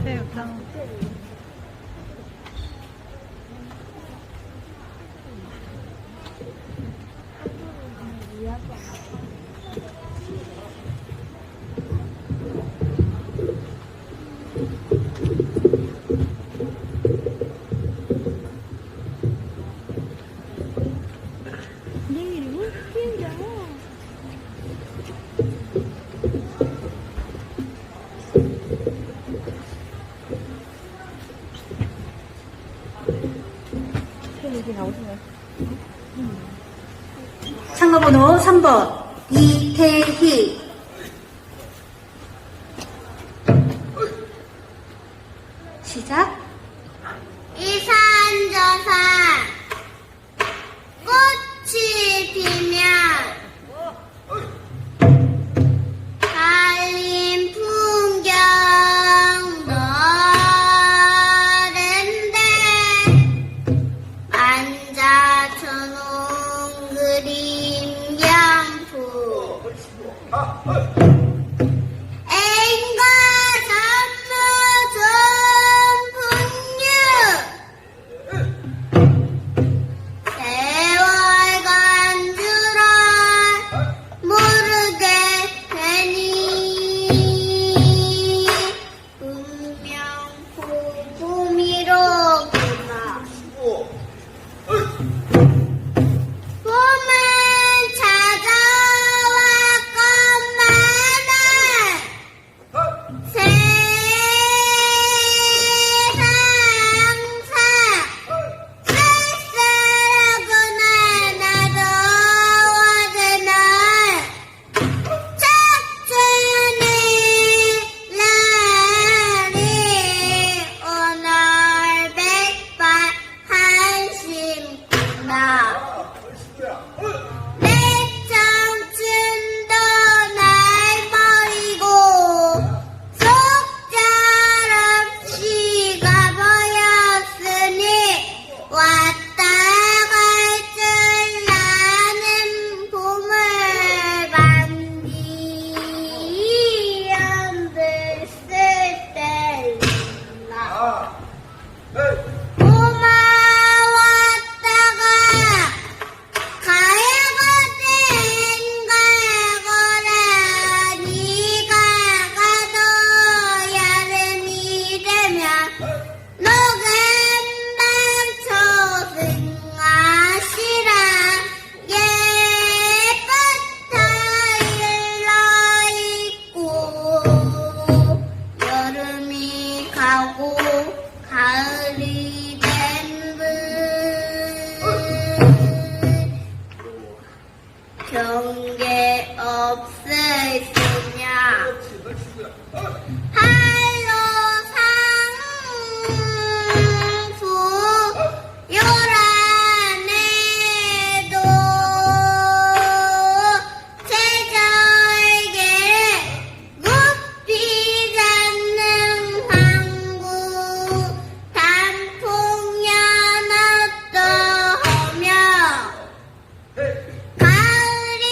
새우장. 참가번호 3번 이태희. 시작. 이산저산 꽃이 피면 달린 풍경 너랜데 앉아쳐놓은 그림 양품 앵가 전무 세월 간 줄을 모르게 되니 분명 봄이로구나. 봄은 찾아왔건만은 세상사 쓸쓸하구나. 나도 어제는 짝퉁의 날이 오늘 백발한심구나. 내 청춘도 날 버리고 속절없이 가버렸으니 왔다 갈 줄 나는 봄을 반기연들 쓸 때있나. 고마웠다가 가야가 된 가거라. 네가 가도 여름이 되면 녹음방 초승아시라 예부터 일러있고 여름이 가고 가을이 된 분 경계 없으시냐. 한로상수 요란해도 제절개를 굽히 잡는 항구 단풍연 어떠하며 가을이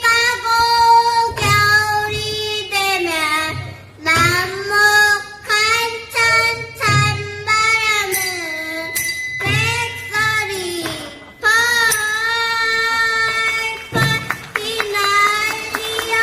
가고 겨울이 되면 난목한 찬찬바람은 백설이 펄펄 휘날리어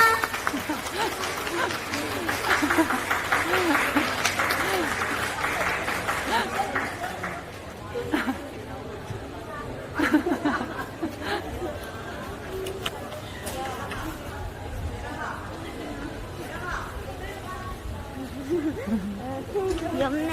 귀엽네.